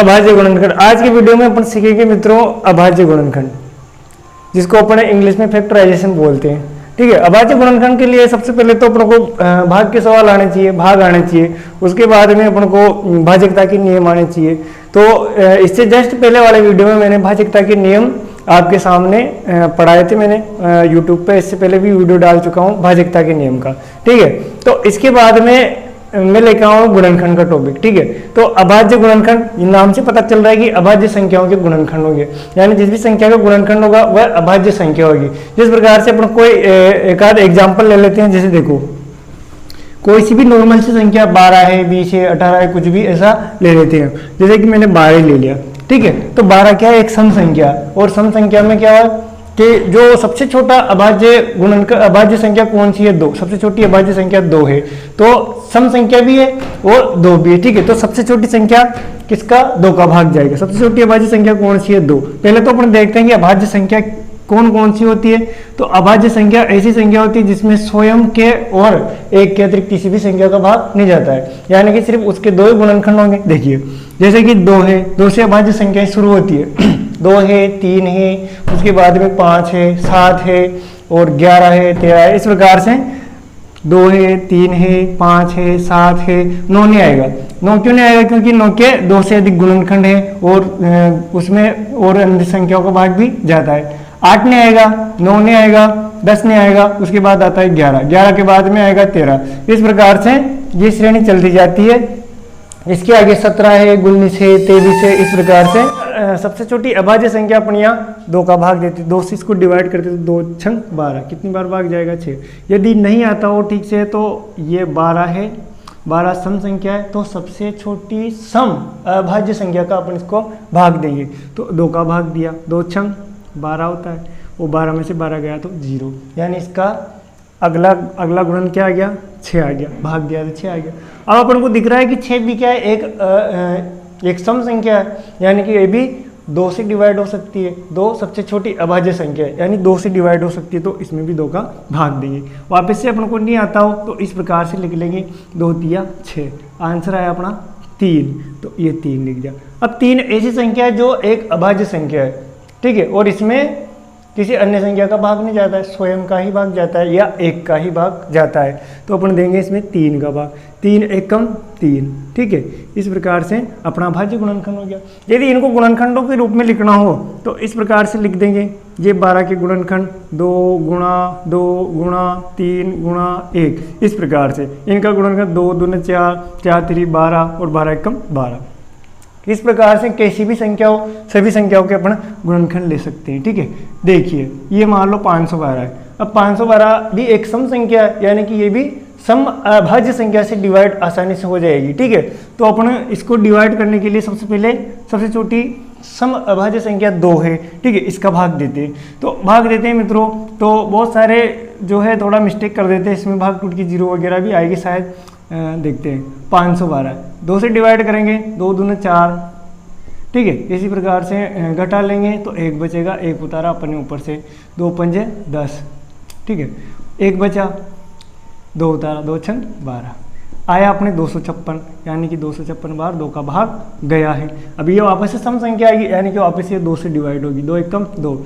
अभाज्य गुणनखंड। आज की वीडियो में अपन सीखेंगे मित्रों अभाज्य गुणनखंड, जिसको अपन इंग्लिश में फैक्टराइजेशन बोलते हैं। ठीक है, अभाज्य गुणनखंड के लिए सबसे पहले तो अपन को भाग के सवाल आने चाहिए, भाग आने चाहिए। उसके बाद में अपन को भाजकता के नियम आने चाहिए। तो इससे जस्ट पहले वाले वीडियो में मैंने भाजकता के नियम आपके सामने पढ़ाए थे, मैंने यूट्यूब पे इससे पहले भी वीडियो डाल चुका हूँ भाजकता के नियम का। ठीक है, तो इसके बाद में मैं लेकर आऊँ गुणनखंड का टॉपिक। ठीक है, तो अभाज्य गुणनखंड नाम से पता चल रहा है कि अभाज्य संख्याओं के गुणनखंड होंगे, यानी जिस भी संख्या का गुणनखंड होगा वह अभाज्य संख्या होगी। जिस प्रकार से अपन कोई एक आध एग्जाम्पल ले लेते हैं, जैसे देखो कोई सी भी नॉर्मल सी संख्या 12 है, 20 है, 18 है, कुछ भी ऐसा ले लेते हैं। जैसे कि मैंने 12 ले लिया। ठीक है, तो 12 क्या है, एक सम संख्या, और सम संख्या में क्या है कि जो सबसे छोटा अभाज्य संख्या कौन सी है, 2। सबसे छोटी अभाज्य संख्या 2 है, तो सम संख्या भी है और 2 भी है। ठीक है, तो सबसे छोटी संख्या किसका, 2 का भाग जाएगा। सबसे छोटी अभाज्य संख्या कौन सी है, 2। पहले तो अपन देखते हैं कि अभाज्य संख्या कौन कौन सी होती है। तो अभाज्य संख्या ऐसी संख्या होती है जिसमें स्वयं के और एक के अतिरिक्त किसी भी संख्या का भाग नहीं जाता है, यानी कि सिर्फ उसके 2 ही गुणनखंड होंगे। देखिए जैसे कि 2 है, 2 से अभाज्य संख्या शुरू होती है। 2 है, 3 है, उसके बाद में 5 है, 7 है और 11 है, 13 है। इस प्रकार से 2 है, 3 है, 5 है, 7 है, 9 नहीं आएगा। 9 क्यों नहीं आएगा, क्योंकि 9 के 2 से अधिक गुणनखंड है और उसमें और अन्य संख्याओं का भाग भी जाता है। 8 नहीं आएगा, 9 नहीं आएगा, 10 नहीं आएगा, उसके बाद आता है 11, 11 के बाद में आएगा 13। इस प्रकार से ये श्रेणी चलती जाती है। इसके आगे 17 है, 19 है, 23 है। इस प्रकार से सबसे छोटी अभाज्य संख्या अपन यहाँ 2 का भाग देते, 2 से इसको डिवाइड करते तो 2 छंग 12, कितनी बार भाग जाएगा, 6। यदि नहीं आता हो ठीक से तो ये 12 है, 12 सम संख्या है, तो सबसे छोटी सम अभाज्य संख्या का अपन इसको भाग देंगे। तो 2 का भाग दिया, 2 छंग 12 होता है, वो 12 में से 12 गया तो 0, यानी इसका अगला गुणन क्या आ गया, 6 आ गया। भाग दिया तो 6 आ गया। अब अपन को दिख रहा है कि 6 भी क्या है, एक सम संख्या है, यानी कि ये भी 2 से डिवाइड हो सकती है। 2 सबसे छोटी अभाज्य संख्या है, यानी 2 से डिवाइड हो सकती है, तो इसमें भी 2 का भाग देंगे। वापस से अपन को नहीं आता हो तो इस प्रकार से लिख लेंगे, 2 तिया 6। आंसर आया अपना 3, तो ये 3 लिख दिया। अब 3 ऐसी संख्या है जो एक अभाज्य संख्या है। ठीक है, और इसमें किसी अन्य संख्या का भाग नहीं जाता है, स्वयं का ही भाग जाता है या 1 का ही भाग जाता है। तो अपन देंगे इसमें 3 का भाग, 3 एकम 3। ठीक है, इस प्रकार से अपना अभाज्य गुणनखंड हो गया। यदि इनको गुणनखंडों के रूप में लिखना हो तो इस प्रकार से लिख देंगे, ये 12 के गुणनखंड 2 गुणा 2 गुणा 3 गुणा 1। इस प्रकार से इनका गुणनखंड 2 दूनी 4, 4 तिरी 12 और 12 एकम 12। इस प्रकार से कैसी भी संख्या हो, सभी संख्याओं के अपन गुणनखंड ले सकते हैं। ठीक है, देखिए ये मान लो 512 है। अब 512 भी एक सम संख्या है, यानी कि ये भी सम अभाज्य संख्या से डिवाइड आसानी से हो जाएगी। ठीक है, तो अपन इसको डिवाइड करने के लिए सबसे पहले सबसे छोटी सम अभाज्य संख्या 2 है। ठीक है, इसका भाग देते हैं। तो भाग देते हैं मित्रों, तो बहुत सारे जो है थोड़ा मिस्टेक कर देते हैं, इसमें भाग टूट की 0 वगैरह भी आएगी शायद। देखते हैं 512 2 से डिवाइड करेंगे, 2 दूनी 4। ठीक है, इसी प्रकार से घटा लेंगे तो 1 बचेगा, 1 उतारा अपने ऊपर से, 2 पंजे 10। ठीक है, 1 बचा, 2 उतारा, 2 छंग 12। आया अपने 256, यानी कि 256 बार 2 का भाग गया है। अभी ये वापस से सम संख्या आएगी, यानी कि वापस ये 2 से डिवाइड होगी। 2 एकम 2,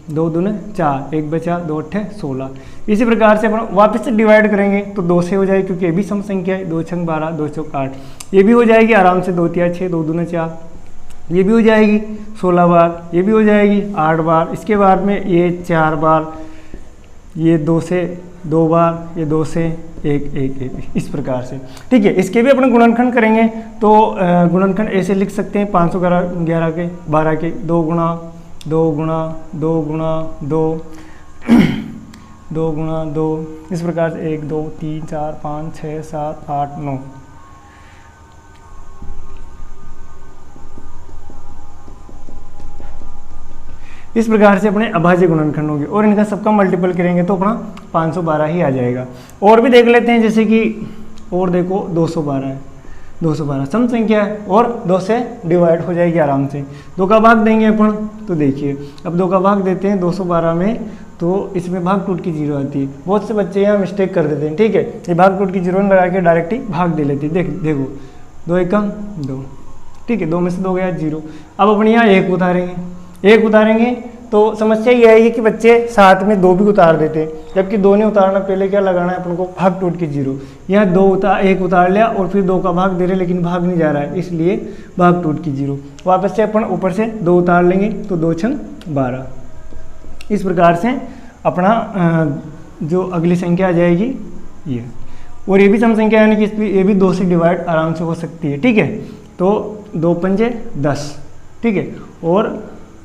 2 दूने 4, 1 बचा, 2 अट्ठे 16। इसी प्रकार से अपन वापस से डिवाइड करेंगे तो 2 से हो जाएगी, क्योंकि ये भी सम संख्या है। 2 छंग 12, 2 चौक 8, ये भी हो जाएगी आराम से। 2 तिया 6, 2 दूने 4, ये भी हो जाएगी 16 बार, ये भी हो जाएगी 8 बार। इसके बाद में ये 4 बार, ये 2 से 2 बार, ये 2 से 1 1 1। इस प्रकार से। ठीक है, इसके भी अपने गुणनखंड करेंगे तो गुणनखंड ऐसे लिख सकते हैं, 511 के 12 के 2 गुणा 2 गुणा 2 गुणा 2 2 गुणा 2। इस प्रकार से 1 2 3 4 5 6 7 8 9। इस प्रकार से अपने अभाज्य गुणनखंड होंगे और इनका सबका मल्टीपल करेंगे तो अपना 512 ही आ जाएगा। और भी देख लेते हैं, जैसे कि और देखो 212 है, 212 सम संख्या है और 2 से डिवाइड हो जाएगी आराम से। 2 का भाग देंगे अपन, तो देखिए अब 2 का भाग देते हैं 212 में, तो इसमें भाग टूट की 0 आती है। बहुत से बच्चे यहाँ मिस्टेक कर देते हैं। ठीक है, ये भाग टूट की 0 लगा के डायरेक्ट ही भाग दे लेते हैं। देखो 2 एकम 2। ठीक है, 2 में से 2 गया 0। अब अपन यहाँ 1 उतारेंगे, 1 उतारेंगे तो समस्या ये आएगी कि बच्चे साथ में 2 भी उतार देते हैं, जबकि 2 नहीं उतारना, पहले क्या लगाना है अपन को, भाग टूट के 0। यहाँ 1 उतार लिया और फिर 2 का भाग दे रहे, लेकिन भाग नहीं जा रहा है, इसलिए भाग टूट के 0। वापस से अपन ऊपर से 2 उतार लेंगे तो 2 छंग 12। इस प्रकार से अपना जो अगली संख्या आ जाएगी ये, और ये भी सम संख्या यानी कि ये भी 2 से डिवाइड आराम से हो सकती है, ठीक है। तो 2 पंजे 10, ठीक है, और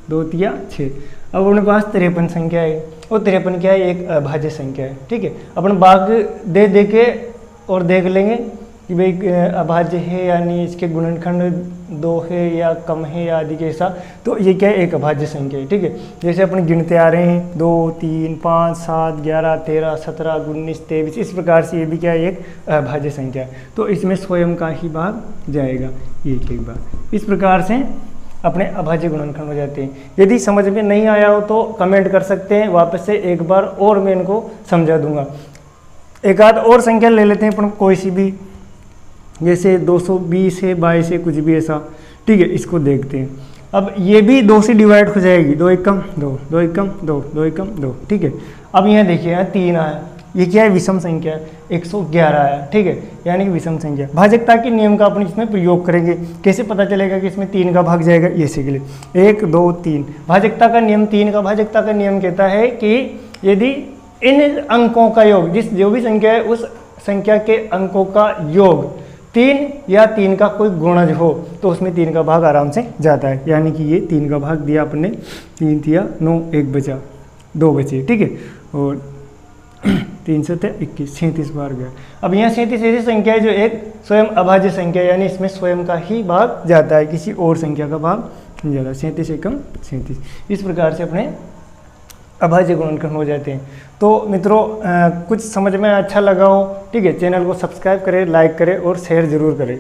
2 तिया 6। अब अपने पास 53 संख्या है, और 53 क्या है, एक अभाज्य संख्या है, ठीक है। अपन भाग दे के और देख लेंगे कि भाई अभाज्य है यानी इसके गुणनखंड 2 है या कम है या आदि कैसा, तो ये क्या है, एक अभाज्य संख्या है, ठीक है। जैसे अपन गिनते आ रहे हैं 2 3 5 7 11 13 17 19 23, इस प्रकार से ये भी क्या है, एक अभाज्य संख्या है, तो इसमें स्वयं का ही भाग जाएगा एक बार। इस प्रकार से अपने अभाज्य गुणनखंड हो जाते हैं। यदि समझ में नहीं आया हो तो कमेंट कर सकते हैं, वापस से एक बार और मैं इनको समझा दूंगा। एक आध और संख्या ले लेते हैं अपन, कोई सी भी, जैसे 220 है, 22 है, कुछ भी ऐसा, ठीक है। इसको देखते हैं। अब ये भी 2 से डिवाइड हो जाएगी, 2 एकम 2, 2 एकम 2, 2 एकम 2, ठीक है। अब यहाँ देखिए यहाँ 3 आया, ये क्या है, विषम संख्या है, 111 आया, ठीक है, यानी कि विषम संख्या। भाजकता के नियम का अपन इसमें प्रयोग करेंगे। कैसे पता चलेगा कि इसमें 3 का भाग जाएगा, ये से के लिए 1 2 3 भाजकता का नियम, 3 का भाजकता का नियम कहता है कि यदि इन अंकों का योग, जो भी संख्या है उस संख्या के अंकों का योग 3 या 3 का कोई गुणज हो तो उसमें 3 का भाग आराम से जाता है। यानी कि ये 3 का भाग दिया अपने, 3 दिया 9, 1 बचा, 2 बचे, ठीक है, और 3 से 21, 37 बार गया। अब यहाँ 37 ऐसी संख्या है जो एक स्वयं अभाज्य संख्या है, यानी इसमें स्वयं का ही भाग जाता है, किसी और संख्या का भाग नहीं जाता। 37 एकम 37, इस प्रकार से अपने अभाज्य गुणनखंड हो जाते हैं। तो मित्रों कुछ समझ में अच्छा लगा हो, ठीक है, चैनल को सब्सक्राइब करें, लाइक करें और शेयर जरूर करें।